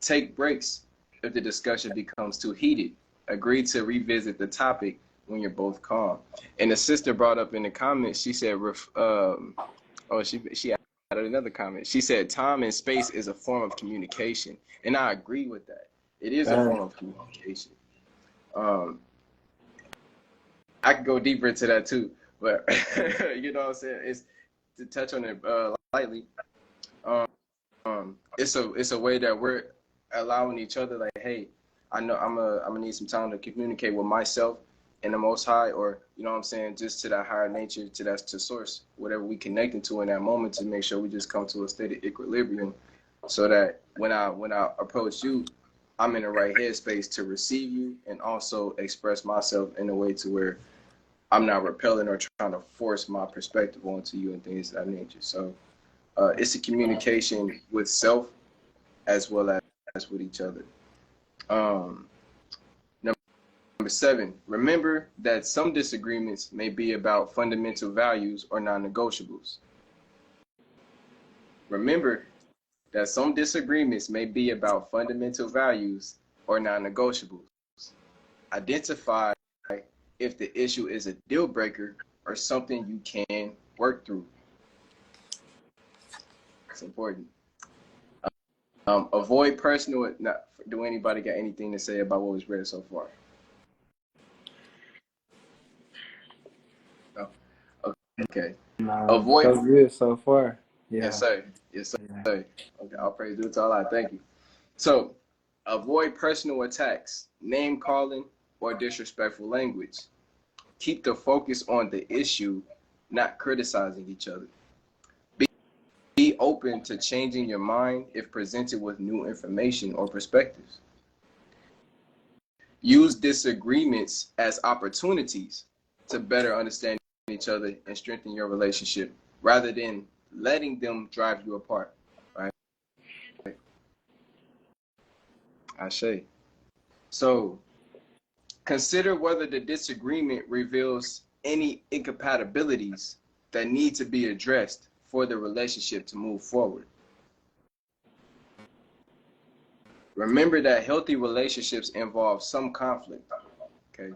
[SPEAKER 1] Take breaks if the discussion becomes too heated. Agree to revisit the topic when you're both calm. And the sister brought up in the comments, she said, she added another comment. She said, time and space is a form of communication. And I agree with that. It is a form of communication. I could go deeper into that too, but you know what I'm saying? It's to touch on it lightly. It's a way that we're allowing each other, like, hey, I know I'm gonna need some time to communicate with myself and the Most High, or you know what I'm saying, just to that higher nature, to source, whatever we connecting to in that moment, to make sure we just come to a state of equilibrium, so that when I approach you, I'm in the right headspace to receive you and also express myself in a way to where I'm not repelling or trying to force my perspective onto you and things of that nature. So it's a communication with self as well as with each other. Number 7, remember that some disagreements may be about fundamental values or non-negotiables. Remember that some disagreements may be about fundamental values or non-negotiables. Identify if the issue is a deal breaker or something you can work through. It's important. Avoid personal. Not, do anybody got anything to say about what was read so far? No. Okay. Avoid.
[SPEAKER 2] So good so far.
[SPEAKER 1] Yes,
[SPEAKER 2] Yeah.
[SPEAKER 1] sir. Yes, sir.
[SPEAKER 2] Yeah.
[SPEAKER 1] Okay. I'll praise due to Allah. Thank you. So, avoid personal attacks, name calling, or disrespectful language. Keep the focus on the issue, not criticizing each other. Be open to changing your mind if presented with new information or perspectives. Use disagreements as opportunities to better understand each other and strengthen your relationship rather than letting them drive you apart. Right? Ashe. So consider whether the disagreement reveals any incompatibilities that need to be addressed for the relationship to move forward. Remember that healthy relationships involve some conflict. Okay,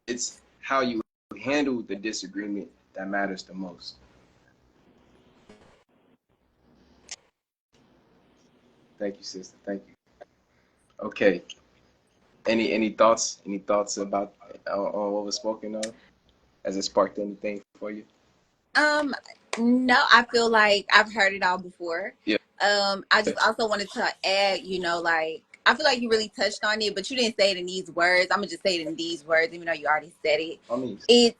[SPEAKER 1] it's how you handle the disagreement that matters the most. Thank you, sister. Thank you. Okay. Any thoughts? Any thoughts about on what was spoken of? Has it sparked anything for you?
[SPEAKER 3] No, I feel like I've heard it all before.
[SPEAKER 1] Yeah.
[SPEAKER 3] I just also wanted to add, like I feel like you really touched on it, but you didn't say it in these words. I'm gonna just say it in these words, even though you already said it.
[SPEAKER 1] I mean,
[SPEAKER 3] It's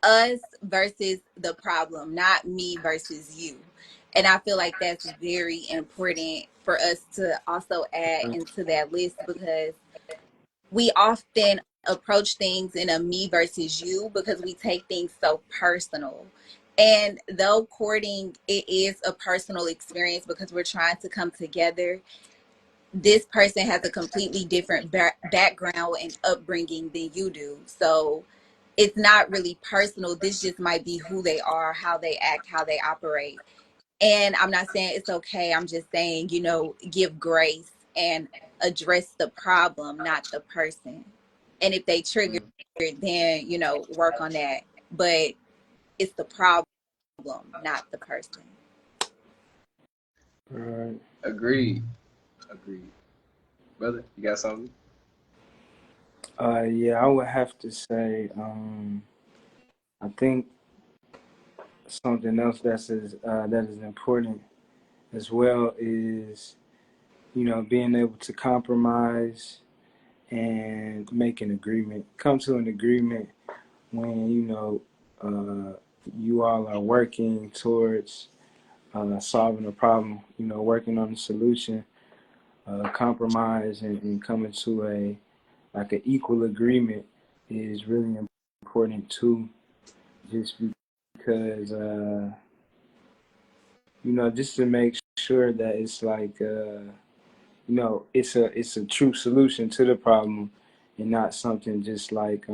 [SPEAKER 3] us versus the problem, not me versus you. And I feel like that's very important for us to also add into that list, because we often approach things in a me versus you because we take things so personal. And though courting, it is a personal experience because we're trying to come together, this person has a completely different background and upbringing than you do. So it's not really personal. This just might be who they are, how they act, how they operate. And I'm not saying it's okay. I'm just saying, give grace and address the problem, not the person. And if they trigger, then, work on that. But it's the problem, not the person.
[SPEAKER 2] Right.
[SPEAKER 1] agreed. Agreed. Brother, you got something?
[SPEAKER 2] Yeah, I would have to say, I think something else that is important as well is, being able to compromise and make an agreement. Come to an agreement when, you all are working towards solving a problem, working on a solution, compromise and coming to an equal agreement is really important too, just because, just to make sure that it's like, it's a true solution to the problem and not something just like,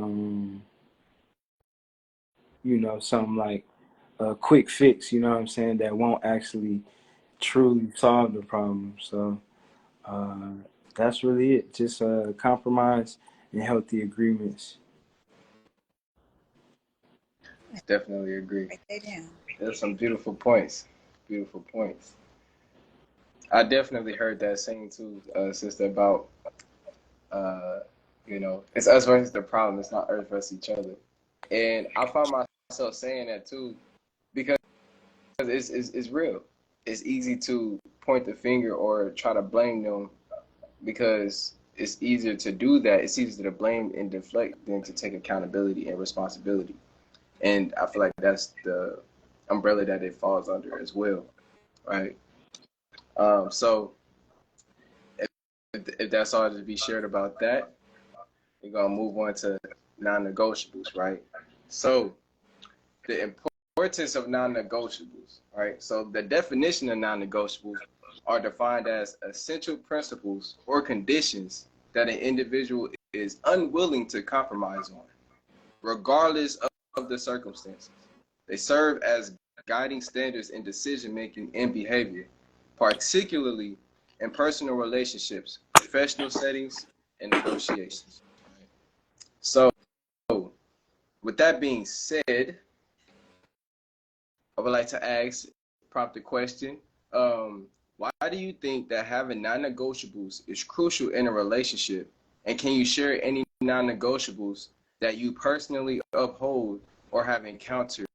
[SPEAKER 2] something like a quick fix, you know what I'm saying, that won't actually truly solve the problem. So that's really it. Just compromise and healthy agreements.
[SPEAKER 1] Definitely agree.
[SPEAKER 3] Write that down.
[SPEAKER 1] There's some beautiful points. Beautiful points. I definitely heard that saying too, sister, about it's us versus the problem. It's not us versus each other. And I find myself saying that too because it's real. It's easy to point the finger or try to blame them because it's easier to do that. It's easier to blame and deflect than to take accountability and responsibility. And I feel like that's the umbrella that it falls under as well, right? So if that's all to be shared about that, we're gonna move on to non-negotiables, right? So the importance of non-negotiables, right? So the definition of non-negotiables are defined as essential principles or conditions that an individual is unwilling to compromise on, regardless of the circumstances. They serve as guiding standards in decision making and behavior, particularly in personal relationships, professional settings, and negotiations. So, with that being said, I would like to prompt the question, Why do you think that having non-negotiables is crucial in a relationship? And can you share any non-negotiables that you personally uphold or have encountered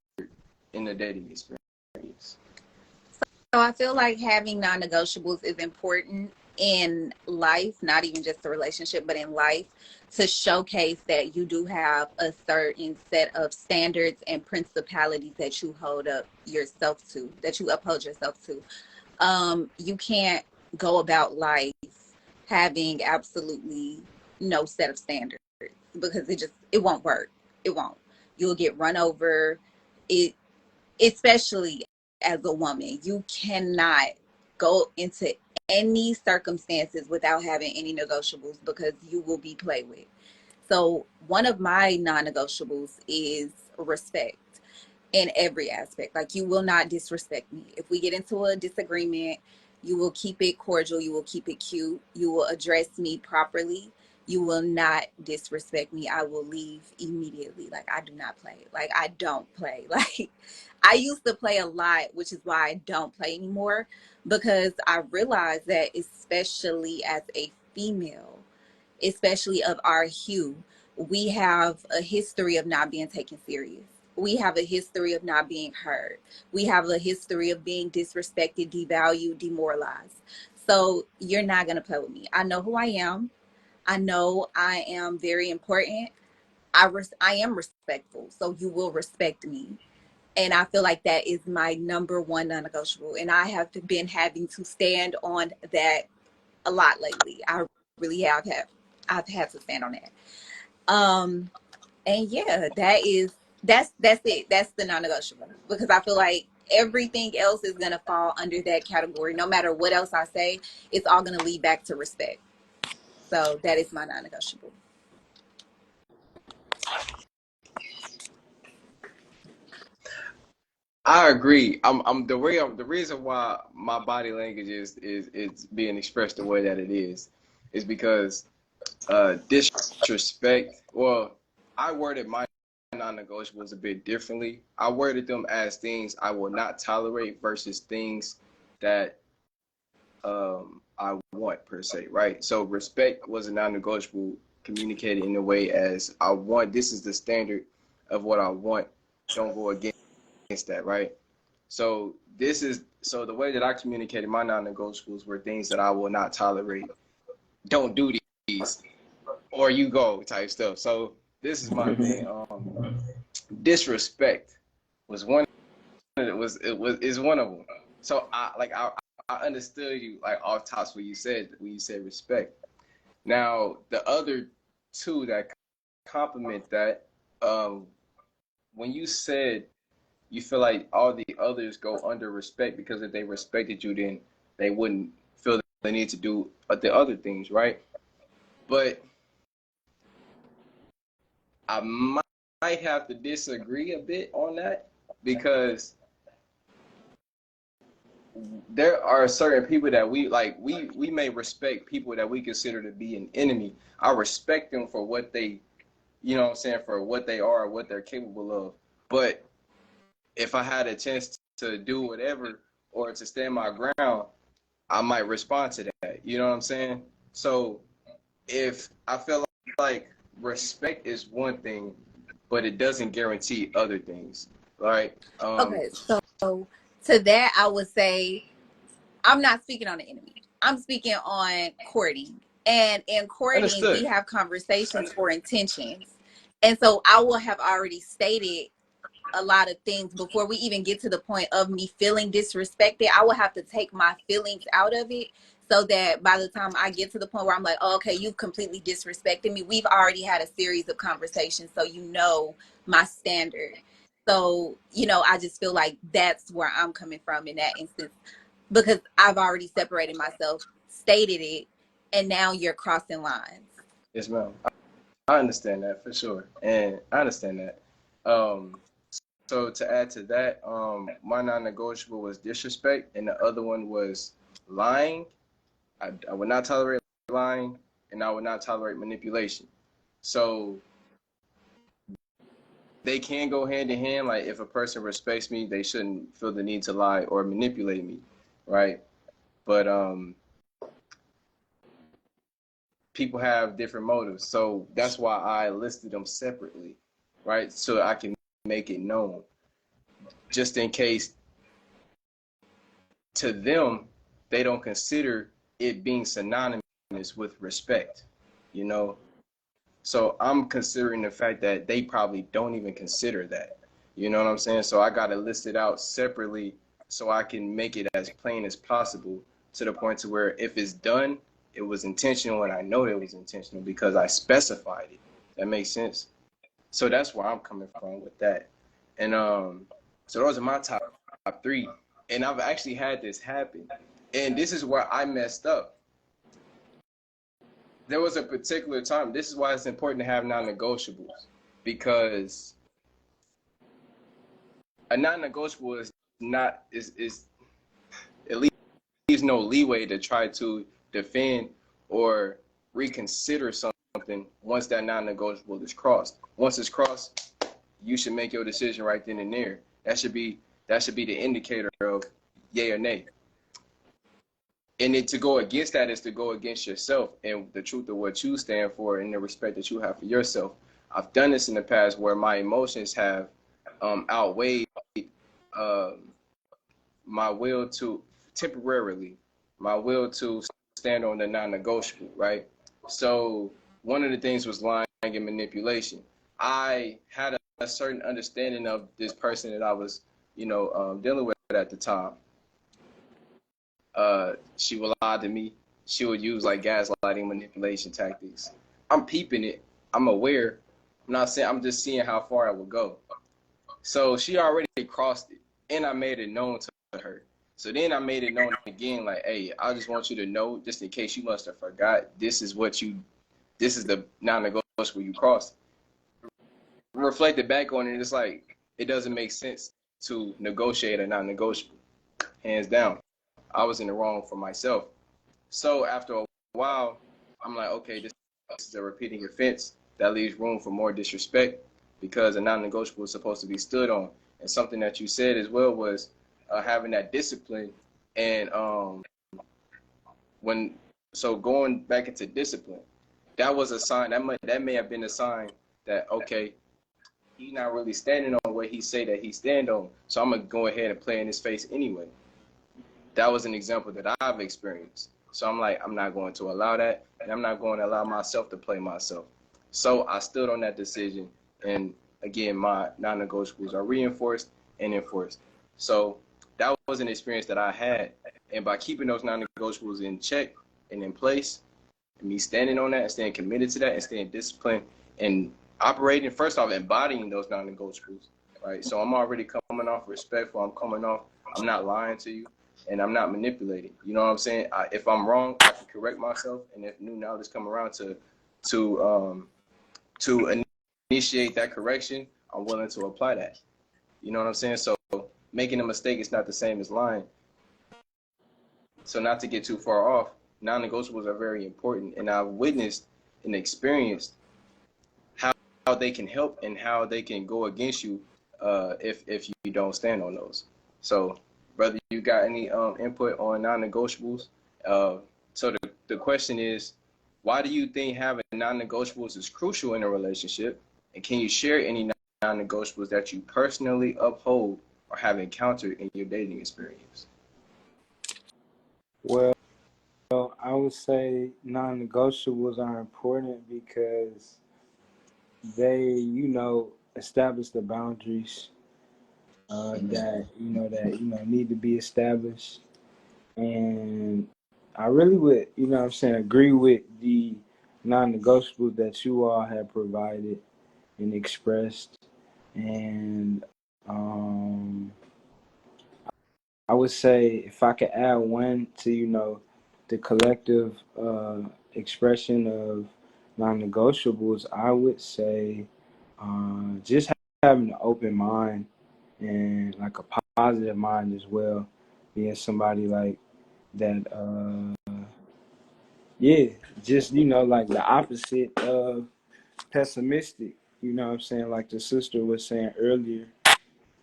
[SPEAKER 1] in the dating experience?
[SPEAKER 3] So I feel like having non-negotiables is important in life, not even just a relationship, but in life, to showcase that you do have a certain set of standards and principalities that you hold up yourself to, that you uphold yourself to. You can't go about life having absolutely no set of standards because it won't work. It won't. You'll get run over. It Especially as a woman, you cannot go into any circumstances without having any negotiables because you will be played with. So one of my non-negotiables is respect in every aspect. Like, you will not disrespect me. If we get into a disagreement, you will keep it cordial. You will keep it cute. You will address me properly. You will not disrespect me. I will leave immediately. Like, I do not play. Like, I don't play. Like, I used to play a lot, which is why I don't play anymore, because I realized that, especially as a female, especially of our hue, we have a history of not being taken serious. We have a history of not being heard. We have a history of being disrespected, devalued, demoralized. So you're not going to play with me. I know who I am. I know I am very important. I am respectful. So you will respect me. And I feel like that is my number one non-negotiable. And I have been having to stand on that a lot lately. I really have. I've had to stand on that. And yeah, that's it. That's the non-negotiable, because I feel like everything else is gonna fall under that category. No matter what else I say, it's all gonna lead back to respect. So that is my non-negotiable.
[SPEAKER 1] I agree. The reason why my body language is being expressed the way that it is because disrespect. Well, I worded my non-negotiables a bit differently. I worded them as things I will not tolerate versus things that I want per se, right? So respect was a non-negotiable communicated in a way as I want. This is the standard of what I want. Don't go against that, right? So the way that I communicated my non-negotiables were things that I will not tolerate. Don't do these, or you go type stuff. So this is my thing. Disrespect was one. It was is one of them. So I understood you like off tops when you said respect. Now the other two that complement that, um, when you said you feel like all the others go under respect because if they respected you, then they wouldn't feel the need to do the other things, right? But I might have to disagree a bit on that because there are certain people that we like. We may respect people that we consider to be an enemy. I respect them for what they, you know what I'm saying, for what they are, what they're capable of. But if I had a chance to do whatever or to stand my ground, I might respond to that. You know what I'm saying? So if I feel like respect is one thing, but it doesn't guarantee other things, right?
[SPEAKER 3] Okay, so to that I would say, I'm not speaking on the enemy. I'm speaking on courting. And in courting, we
[SPEAKER 1] Understood.
[SPEAKER 3] have conversations for intentions. And so I will have already stated a lot of things before we even get to the point of me feeling disrespected. I will have to take my feelings out of it so that by the time I get to the point where I'm like, oh, okay, you've completely disrespected me, we've already had a series of conversations, so you know my standard. So, I just feel like that's where I'm coming from in that instance, because I've already separated myself, stated it, and now you're crossing lines.
[SPEAKER 1] Yes, ma'am. I understand that for sure, and I understand that. Um, so to add to that, my non-negotiable was disrespect, and the other one was lying. I would not tolerate lying, and I would not tolerate manipulation. So they can go hand in hand. Like if a person respects me, they shouldn't feel the need to lie or manipulate me. right? But people have different motives, so that's why I listed them separately, right? So I can make it known, just in case to them they don't consider it being synonymous with respect, you know. So I'm considering the fact that they probably don't even consider that. You know what I'm saying? So I got to list it out separately so I can make it as plain as possible, to the point to where if it's done, it was intentional, and I know it was intentional because I specified it. That makes sense. So that's where I'm coming from with that. And so those are my top three. And I've actually had this happen. And this is where I messed up. There was a particular time. This is why it's important to have non-negotiables, because a non-negotiable is not is it leaves no leeway to try to defend or reconsider something once that non-negotiable is crossed. Once it's crossed, you should make your decision right then and there. That should be the indicator of yay or nay. And then to go against that is to go against yourself and the truth of what you stand for and the respect that you have for yourself. I've done this in the past where my emotions have outweighed uh, my will to temporarily, my will to stand on the non-negotiable, right? So one of the things was lying and manipulation. I had a certain understanding of this person that I was, dealing with at the time. She would lie to me. She would use like gaslighting, manipulation tactics. I'm peeping it. I'm aware. I'm not saying, I'm just seeing how far I would go. So she already crossed it, and I made it known to her. So then I made it known again, like, hey, I just want you to know, just in case you must have forgot, this is the non-negotiable you crossed. Reflected back on it, it's like, it doesn't make sense to negotiate a non-negotiable, hands down. I was in the wrong for myself. So after a while, I'm like, okay, this is a repeating offense. That leaves room for more disrespect, because a non-negotiable is supposed to be stood on. And something that you said as well was having that discipline. And going back into discipline, that was a sign. That may have been a sign that, okay, he's not really standing on what he say that he stand on. So I'm gonna go ahead and play in his face anyway. That was an example that I've experienced. So I'm like, I'm not going to allow that, and I'm not going to allow myself to play myself. So I stood on that decision, and again, my non-negotiables are reinforced and enforced. So that was an experience that I had, and by keeping those non-negotiables in check and in place, and me standing on that and staying committed to that and staying disciplined and operating, first off, embodying those non-negotiables, right? So I'm already coming off respectful. I'm not lying to you, and I'm not manipulating. You know what I'm saying? If I'm wrong, I can correct myself, and if new knowledge come around to initiate that correction, I'm willing to apply that. You know what I'm saying? So making a mistake is not the same as lying. So not to get too far off, non-negotiables are very important, and I've witnessed and experienced how they can help and how they can go against you if you don't stand on those. So, brother, you got any input on non-negotiables? So the question is, why do you think having non-negotiables is crucial in a relationship? And can you share any non-negotiables that you personally uphold or have encountered in your dating experience?
[SPEAKER 2] Well, I would say non-negotiables are important because they, establish the boundaries that need to be established. And I really would, agree with the non-negotiables that you all have provided and expressed. And I would say if I could add one to, the collective expression of non-negotiables, I would say just having an open mind and like a positive mind as well, being somebody like that, yeah, just, like the opposite of pessimistic, you know what I'm saying, like the sister was saying earlier.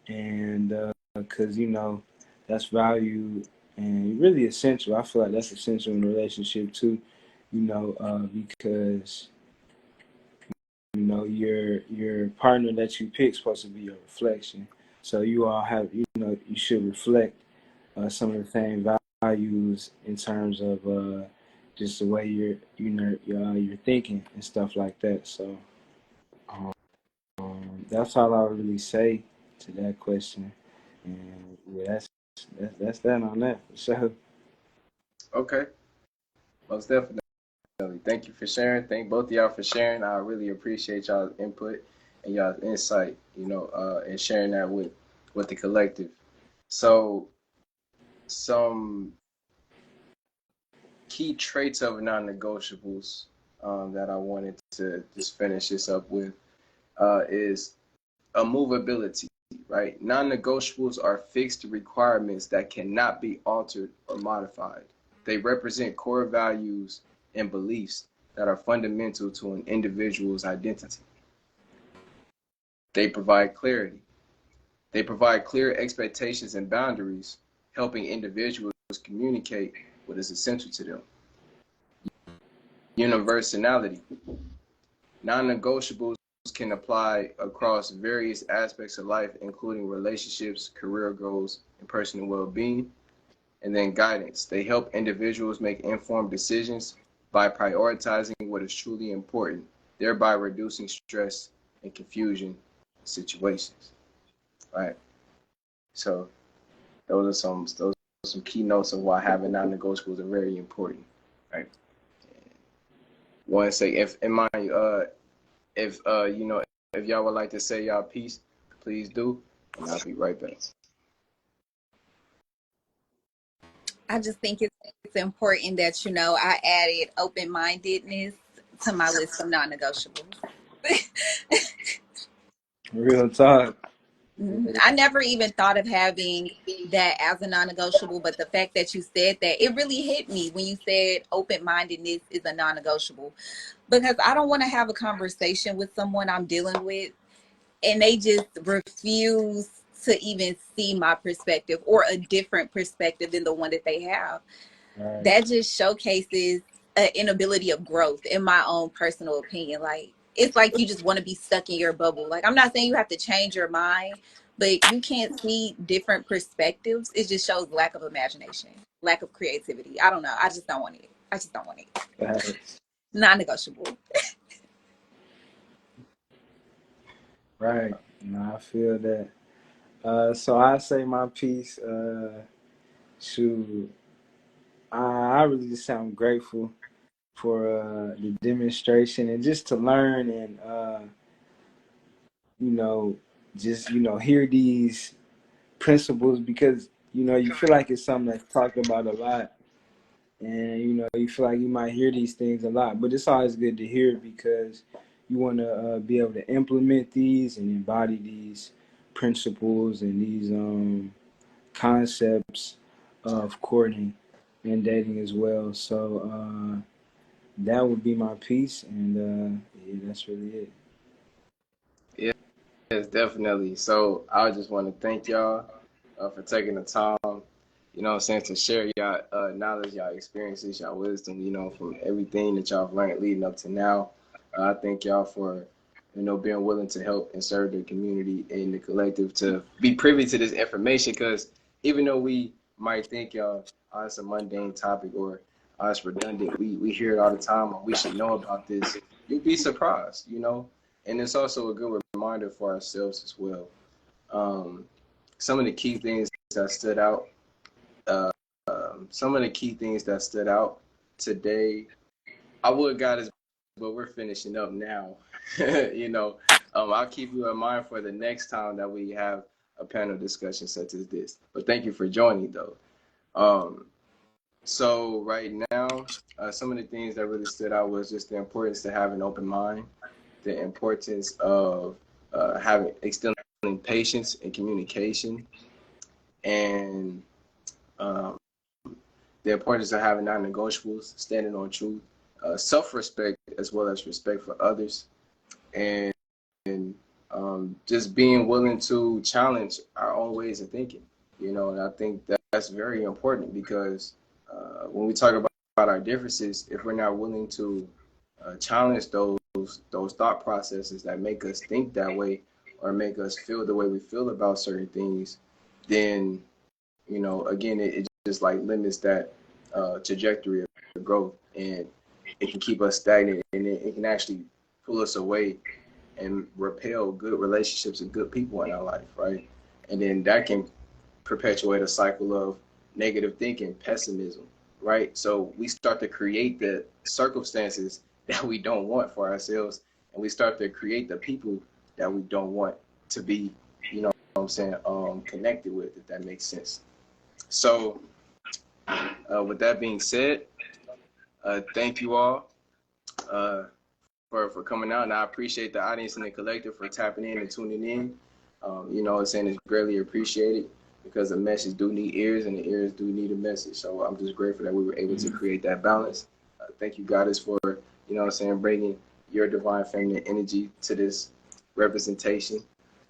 [SPEAKER 2] And because, that's valued and really essential. I feel like that's essential in a relationship too, because your partner that you pick is supposed to be your reflection. So you all have, you should reflect some of the same values in terms of just the way you're thinking and stuff like that. So um, that's all I would really say to that question. And yeah, that's that on that for sure.
[SPEAKER 1] Okay, most definitely. Thank you for sharing. Thank both of y'all for sharing. I really appreciate y'all's input and y'all's insight, and sharing that with the collective. So some key traits of non-negotiables that I wanted to just finish this up with is a movability, right? Non-negotiables are fixed requirements that cannot be altered or modified. They represent core values and beliefs that are fundamental to an individual's identity. They provide clarity. They provide clear expectations and boundaries, helping individuals communicate what is essential to them. Universality. Non-negotiables can apply across various aspects of life, including relationships, career goals, and personal well-being. And then guidance. They help individuals make informed decisions by prioritizing what is truly important, thereby reducing stress and confusion in situations. Right. So those are some key notes of why having non-negotiables are very important. Right. Want to say if in my if if y'all would like to say y'all piece, please do, and I'll be right back.
[SPEAKER 3] I just think it's important that, I added open-mindedness to my list of non-negotiables.
[SPEAKER 2] Real talk.
[SPEAKER 3] I never even thought of having that as a non-negotiable, but the fact that you said that, it really hit me when you said open-mindedness is a non-negotiable, because I don't want to have a conversation with someone I'm dealing with and they just refuse to even see my perspective or a different perspective than the one that they have.
[SPEAKER 2] Right.
[SPEAKER 3] That just showcases an inability of growth, in my own personal opinion. Like, it's like you just want to be stuck in your bubble. Like, I'm not saying you have to change your mind, but you can't see different perspectives. It just shows lack of imagination, lack of creativity. I don't know. I just don't want it. I just don't want it.
[SPEAKER 2] Facts.
[SPEAKER 3] Non-negotiable.
[SPEAKER 2] Right. No, I feel that. So I say my piece. Shoot, I really just sound grateful for the demonstration and just to learn and you know just hear these principles, because you feel like it's something that's talked about a lot, and you feel like you might hear these things a lot, but it's always good to hear it because you want to be able to implement these and embody these principles and these concepts of courting and dating as well. So that would be my piece, and yeah, that's really it.
[SPEAKER 1] Yeah, yes, definitely. So I just want to thank y'all for taking the time, what I'm saying, to share y'all knowledge, y'all experiences, y'all wisdom, from everything that y'all have learned leading up to now. I thank y'all for, being willing to help and serve the community and the collective to be privy to this information, because even though we might think y'all, it's a mundane topic or it's redundant, we hear it all the time, or we should know about this, you'll be surprised, and it's also a good reminder for ourselves as well. Some of the key things that stood out, uh, some of the key things that stood out today, I would have got us, but we're finishing up now. I'll keep you in mind for the next time that we have a panel discussion such as this. But thank you for joining, though. So right now, some of the things that really stood out was just the importance to have an open mind, the importance of having extending patience and communication, and um, the importance of having non-negotiables, standing on truth, self-respect as well as respect for others, and just being willing to challenge our own ways of thinking. And I think that's very important because when we talk about our differences, if we're not willing to challenge those thought processes that make us think that way or make us feel the way we feel about certain things, then again, it just like limits that trajectory of growth, and it can keep us stagnant, and it can actually pull us away and repel good relationships and good people in our life, right? And then that can perpetuate a cycle of negative thinking, pessimism, right? So we start to create the circumstances that we don't want for ourselves, and we start to create the people that we don't want to be, what I'm saying, connected with, if that makes sense. So with that being said, thank you all for coming out, and I appreciate the audience and the collective for tapping in and tuning in. I'm saying it's greatly appreciated because the message do need ears and the ears do need a message. So I'm just grateful that we were able to create that balance. Thank you, Goddess, for, bringing your divine feminine energy to this representation,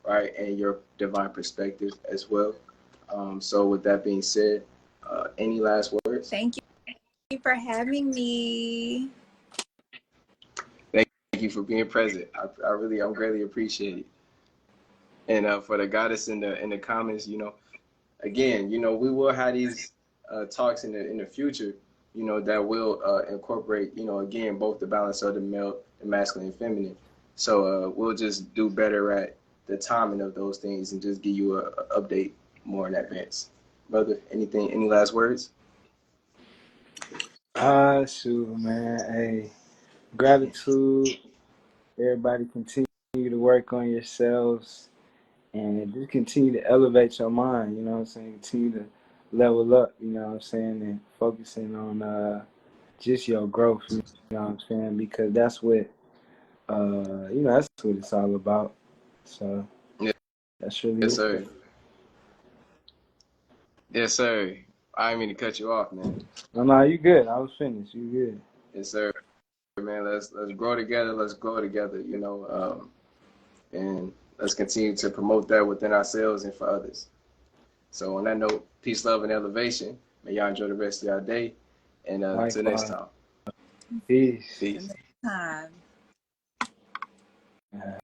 [SPEAKER 1] right? And your divine perspective as well. So with that being said, any last words?
[SPEAKER 3] Thank you for having me.
[SPEAKER 1] Thank you for being present. I'm greatly appreciated. And for the Goddess in the comments, again, we will have these talks in the future, that will incorporate, again, both the balance of the male, the masculine, and feminine. So we'll just do better at the timing of those things and just give you an update more in advance. Brother, any last words?
[SPEAKER 2] Shoot, man. Hey, gratitude. Everybody continue to work on yourselves and just continue to elevate your mind, you know what I'm saying? Continue to level up, you know what I'm saying? And focusing on just your growth, you know what I'm saying? Because that's what, that's what it's all about. So
[SPEAKER 1] Yeah.
[SPEAKER 2] that's really
[SPEAKER 1] Yes,
[SPEAKER 2] it.
[SPEAKER 1] sir. Yes, sir. I didn't mean to cut you off, man.
[SPEAKER 2] No, you good. I was finished. You good.
[SPEAKER 1] Yes, sir. Man, let's grow together. Let's grow together, and let's continue to promote that within ourselves and for others. So on that note, peace, love, and elevation. May y'all enjoy the rest of y'all day. And until next time.
[SPEAKER 2] Peace.
[SPEAKER 1] Peace.
[SPEAKER 3] Time.